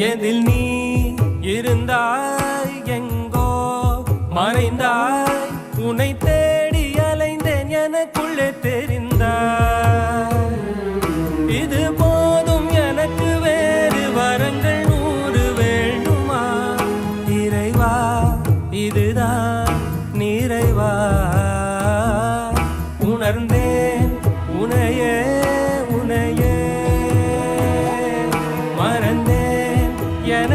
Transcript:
எதில் நீ இருந்தாய் எங்கோ மறைந்தாய் உன்னை தேடி அலைந்தேன் எனக்குள்ளே தெரிந்தாய் இது போதும் எனக்கு வேறு வரங்கள் 100 வேண்டுமா இறைவா இதுதான் நிறைவா உணர்ந்தேன் உனையே உனையே மறந்தேன் என